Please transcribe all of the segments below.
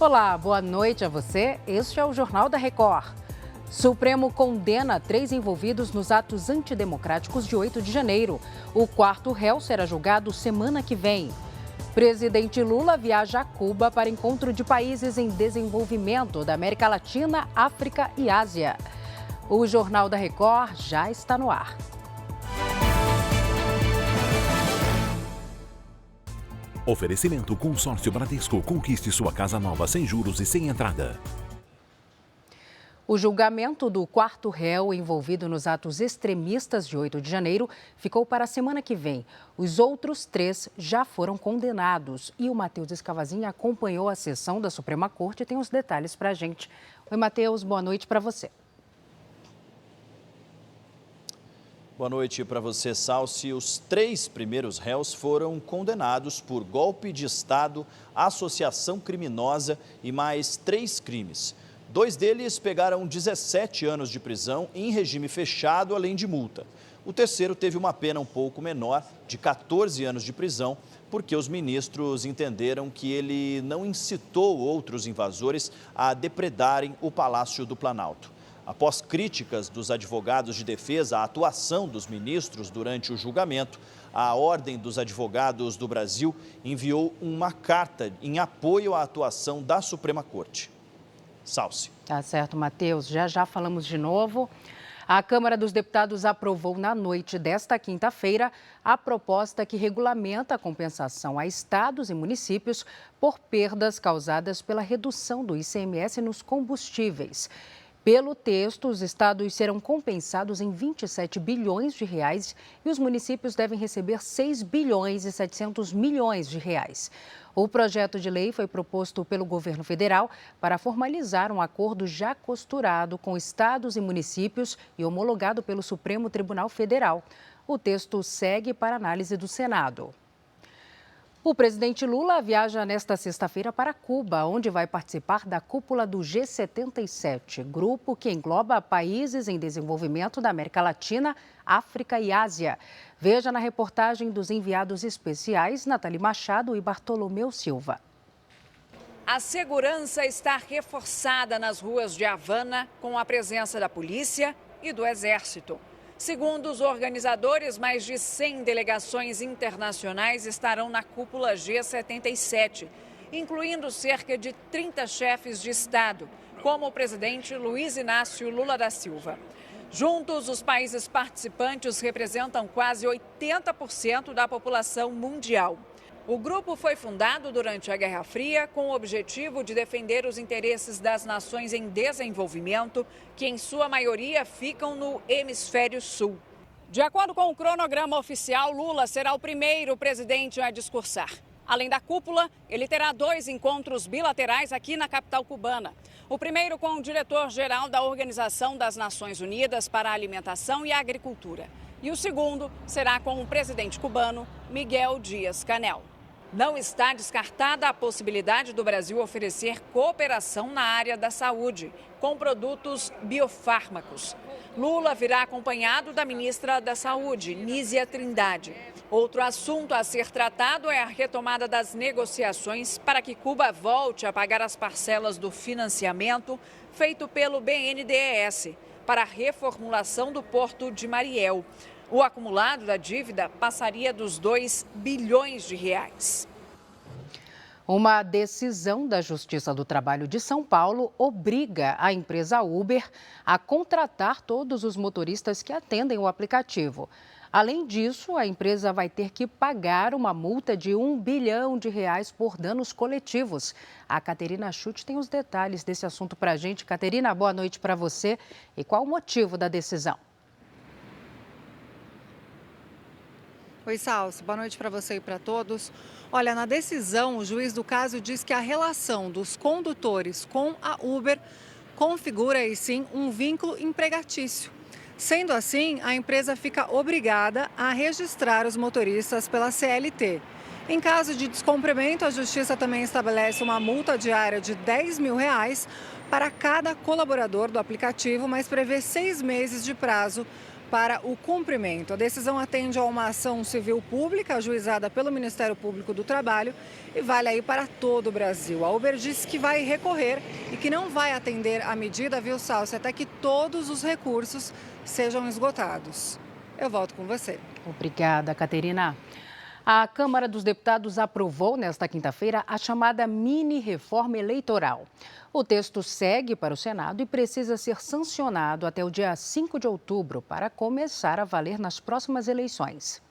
Olá, boa noite a você. Este é o Jornal da Record. Supremo condena 3 envolvidos nos atos antidemocráticos de 8 de janeiro. O quarto réu será julgado semana que vem. Presidente Lula viaja a Cuba para encontro de países em desenvolvimento da América Latina, África e Ásia. O Jornal da Record já está no ar. Oferecimento Consórcio Bradesco. Conquiste sua casa nova sem juros e sem entrada. O julgamento do quarto réu envolvido nos atos extremistas de 8 de janeiro ficou para a semana que vem. Os outros 3 já foram condenados e o Matheus Escavazin acompanhou a sessão da Suprema Corte e tem os detalhes para a gente. Oi, Matheus, boa noite para você. Boa noite para você, Salsi. Os 3 primeiros réus foram condenados por golpe de Estado, associação criminosa e mais 3 crimes. 2 deles pegaram 17 anos de prisão em regime fechado, além de multa. O terceiro teve uma pena um pouco menor, de 14 anos de prisão, porque os ministros entenderam que ele não incitou outros invasores a depredarem o Palácio do Planalto. Após críticas dos advogados de defesa à atuação dos ministros durante o julgamento, a Ordem dos Advogados do Brasil enviou uma carta em apoio à atuação da Suprema Corte. Salsi. Tá certo, Matheus. Já falamos de novo. A Câmara dos Deputados aprovou na noite desta quinta-feira a proposta que regulamenta a compensação a estados e municípios por perdas causadas pela redução do ICMS nos combustíveis. Pelo texto, os estados serão compensados em 27 bilhões de reais e os municípios devem receber 6 bilhões e 700 milhões de reais. O projeto de lei foi proposto pelo governo federal para formalizar um acordo já costurado com estados e municípios e homologado pelo Supremo Tribunal Federal. O texto segue para análise do Senado. O presidente Lula viaja nesta sexta-feira para Cuba, onde vai participar da cúpula do G77, grupo que engloba países em desenvolvimento da América Latina, África e Ásia. Veja na reportagem dos enviados especiais Nathalie Machado e Bartolomeu Silva. A segurança está reforçada nas ruas de Havana com a presença da polícia e do Exército. Segundo os organizadores, mais de 100 delegações internacionais estarão na cúpula G77, incluindo cerca de 30 chefes de Estado, como o presidente Luiz Inácio Lula da Silva. Juntos, os países participantes representam quase 80% da população mundial. O grupo foi fundado durante a Guerra Fria com o objetivo de defender os interesses das nações em desenvolvimento, que em sua maioria ficam no hemisfério sul. De acordo com o cronograma oficial, Lula será o primeiro presidente a discursar. Além da cúpula, ele terá 2 encontros bilaterais aqui na capital cubana. O primeiro com o diretor-geral da Organização das Nações Unidas para a Alimentação e a Agricultura. E o segundo será com o presidente cubano, Miguel Díaz-Canel. Não está descartada a possibilidade do Brasil oferecer cooperação na área da saúde, com produtos biofármacos. Lula virá acompanhado da ministra da Saúde, Nízia Trindade. Outro assunto a ser tratado é a retomada das negociações para que Cuba volte a pagar as parcelas do financiamento feito pelo BNDES para a reformulação do Porto de Mariel. O acumulado da dívida passaria dos 2 bilhões de reais. Uma decisão da Justiça do Trabalho de São Paulo obriga a empresa Uber a contratar todos os motoristas que atendem o aplicativo. Além disso, a empresa vai ter que pagar uma multa de R$1 bilhão por danos coletivos. A Caterina Schutt tem os detalhes desse assunto para a gente. Caterina, boa noite para você. E qual o motivo da decisão? Oi, Salsi. Boa noite para você e para todos. Olha, na decisão, o juiz do caso diz que a relação dos condutores com a Uber configura, aí sim, um vínculo empregatício. Sendo assim, a empresa fica obrigada a registrar os motoristas pela CLT. Em caso de descumprimento, a Justiça também estabelece uma multa diária de R$10 mil para cada colaborador do aplicativo, mas prevê 6 meses de prazo para o cumprimento. A decisão atende a uma ação civil pública ajuizada pelo Ministério Público do Trabalho e vale aí para todo o Brasil. A Uber disse que vai recorrer e que não vai atender a medida, viu, Salsi, até que todos os recursos sejam esgotados. Eu volto com você. Obrigada, Caterina. A Câmara dos Deputados aprovou nesta quinta-feira a chamada mini-reforma eleitoral. O texto segue para o Senado e precisa ser sancionado até o dia 5 de outubro para começar a valer nas próximas eleições.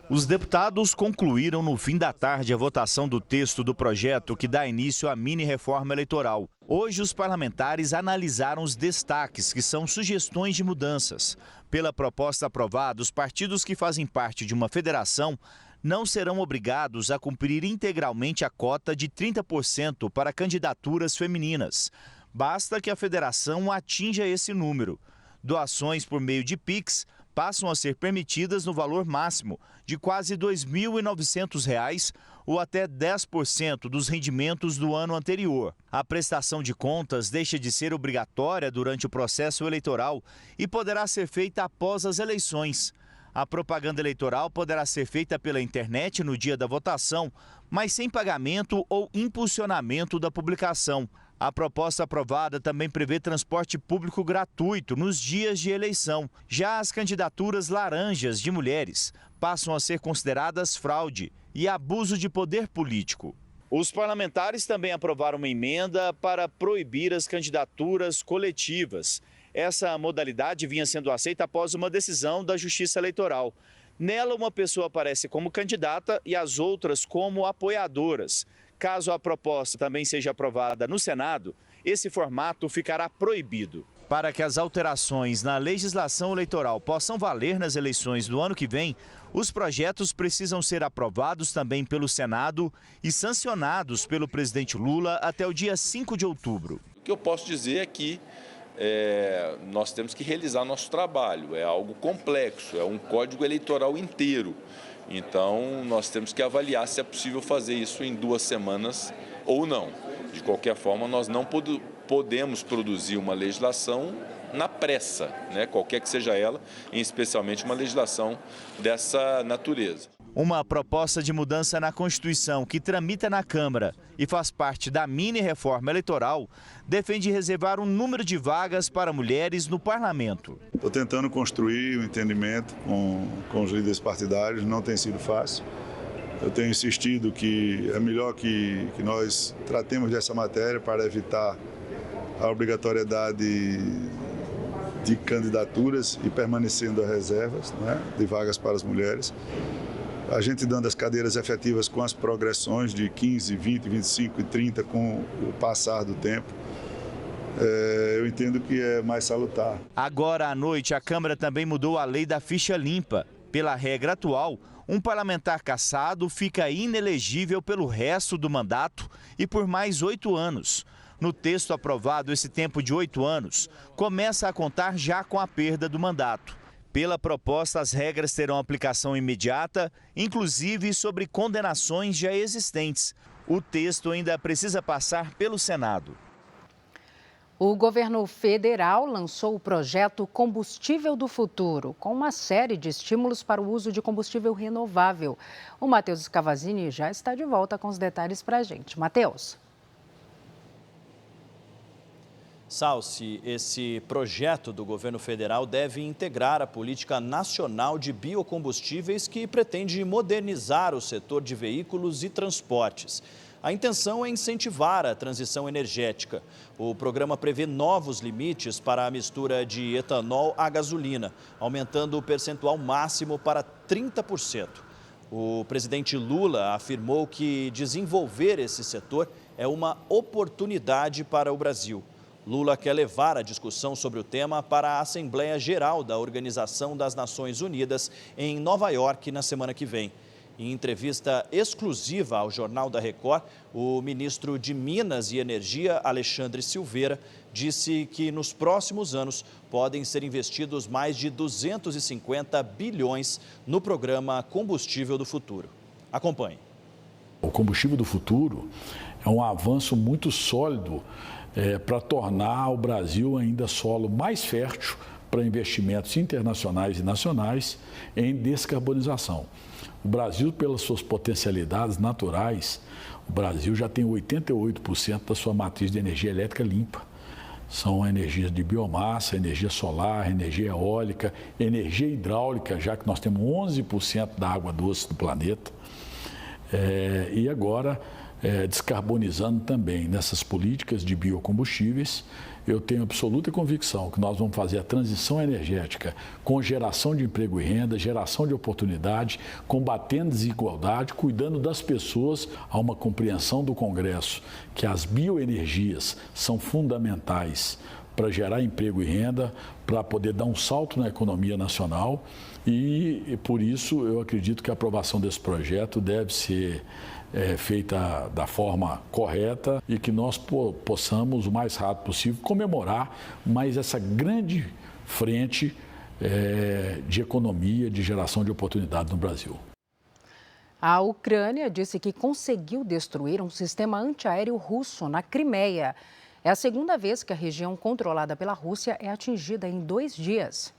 Os deputados concluíram no fim da tarde a votação do texto do projeto que dá início à mini-reforma eleitoral. Hoje, os parlamentares analisaram os destaques, que são sugestões de mudanças. Pela proposta aprovada, os partidos que fazem parte de uma federação não serão obrigados a cumprir integralmente a cota de 30% para candidaturas femininas. Basta que a federação atinja esse número. Doações por meio de Pix passam a ser permitidas no valor máximo de quase R$ 2.900 ou até 10% dos rendimentos do ano anterior. A prestação de contas deixa de ser obrigatória durante o processo eleitoral e poderá ser feita após as eleições. A propaganda eleitoral poderá ser feita pela internet no dia da votação, mas sem pagamento ou impulsionamento da publicação. A proposta aprovada também prevê transporte público gratuito nos dias de eleição. Já as candidaturas laranjas de mulheres passam a ser consideradas fraude e abuso de poder político. Os parlamentares também aprovaram uma emenda para proibir as candidaturas coletivas. Essa modalidade vinha sendo aceita após uma decisão da Justiça Eleitoral. Nela, uma pessoa aparece como candidata e as outras como apoiadoras. Caso a proposta também seja aprovada no Senado, esse formato ficará proibido. Para que as alterações na legislação eleitoral possam valer nas eleições do ano que vem, os projetos precisam ser aprovados também pelo Senado e sancionados pelo presidente Lula até o dia 5 de outubro. O que eu posso dizer é que nós temos que realizar nosso trabalho, é algo complexo, é um código eleitoral inteiro. Então, nós temos que avaliar se é possível fazer isso em 2 semanas ou não. De qualquer forma, nós não podemos produzir uma legislação na pressa, né? Qualquer que seja ela, e especialmente uma legislação dessa natureza. Uma proposta de mudança na Constituição que tramita na Câmara e faz parte da mini-reforma eleitoral defende reservar um número de vagas para mulheres no parlamento. Estou tentando construir um entendimento com os líderes partidários, não tem sido fácil. Eu tenho insistido que é melhor que nós tratemos dessa matéria para evitar a obrigatoriedade de candidaturas e permanecendo as reservas, né, de vagas para as mulheres. A gente dando as cadeiras efetivas com as progressões de 15, 20, 25 e 30 com o passar do tempo, eu entendo que é mais salutar. Agora à noite, a Câmara também mudou a lei da ficha limpa. Pela regra atual, um parlamentar cassado fica inelegível pelo resto do mandato e por mais 8 anos. No texto aprovado, esse tempo de 8 anos começa a contar já com a perda do mandato. Pela proposta, as regras terão aplicação imediata, inclusive sobre condenações já existentes. O texto ainda precisa passar pelo Senado. O governo federal lançou o projeto Combustível do Futuro, com uma série de estímulos para o uso de combustível renovável. O Matheus Scavazini já está de volta com os detalhes para a gente. Matheus. Salsi, esse projeto do governo federal deve integrar a política nacional de biocombustíveis que pretende modernizar o setor de veículos e transportes. A intenção é incentivar a transição energética. O programa prevê novos limites para a mistura de etanol à gasolina, aumentando o percentual máximo para 30%. O presidente Lula afirmou que desenvolver esse setor é uma oportunidade para o Brasil. Lula quer levar a discussão sobre o tema para a Assembleia Geral da Organização das Nações Unidas em Nova York na semana que vem. Em entrevista exclusiva ao Jornal da Record, o ministro de Minas e Energia, Alexandre Silveira, disse que nos próximos anos podem ser investidos mais de 250 bilhões no programa Combustível do Futuro. Acompanhe. O Combustível do Futuro é um avanço muito sólido para tornar o Brasil ainda solo mais fértil para investimentos internacionais e nacionais em descarbonização. O Brasil, pelas suas potencialidades naturais, o Brasil já tem 88% da sua matriz de energia elétrica limpa. São energias de biomassa, energia solar, energia eólica, energia hidráulica, já que nós temos 11% da água doce do planeta. E agora, descarbonizando também nessas políticas de biocombustíveis, eu tenho absoluta convicção que nós vamos fazer a transição energética com geração de emprego e renda, geração de oportunidade, combatendo desigualdade, cuidando das pessoas. Há uma compreensão do Congresso que as bioenergias são fundamentais para gerar emprego e renda, para poder dar um salto na economia nacional e por isso eu acredito que a aprovação desse projeto deve ser feita da forma correta e que nós possamos, o mais rápido possível, comemorar mais essa grande frente de economia, de geração de oportunidades no Brasil. A Ucrânia disse que conseguiu destruir um sistema antiaéreo russo na Crimeia. É a segunda vez que a região controlada pela Rússia é atingida em 2 dias.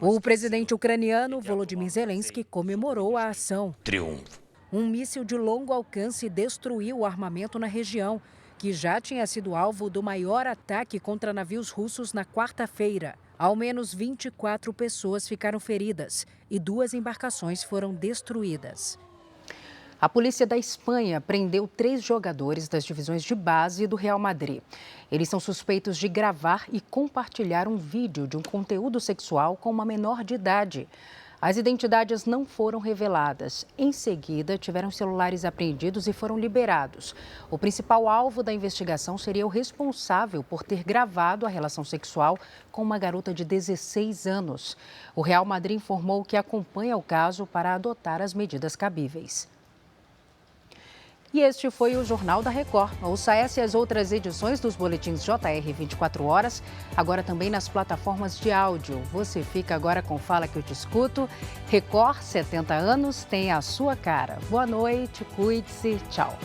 O presidente ucraniano Volodymyr Zelensky comemorou a ação. Triunfo. Um míssil de longo alcance destruiu o armamento na região, que já tinha sido alvo do maior ataque contra navios russos na quarta-feira. Ao menos 24 pessoas ficaram feridas e 2 embarcações foram destruídas. A polícia da Espanha prendeu 3 jogadores das divisões de base do Real Madrid. Eles são suspeitos de gravar e compartilhar um vídeo de um conteúdo sexual com uma menor de idade. As identidades não foram reveladas. Em seguida, tiveram celulares apreendidos e foram liberados. O principal alvo da investigação seria o responsável por ter gravado a relação sexual com uma garota de 16 anos. O Real Madrid informou que acompanha o caso para adotar as medidas cabíveis. E este foi o Jornal da Record. Ouça essa e as outras edições dos boletins JR 24 horas, agora também nas plataformas de áudio. Você fica agora com Fala que eu te escuto. Record, 70 anos, tem a sua cara. Boa noite, cuide-se, tchau.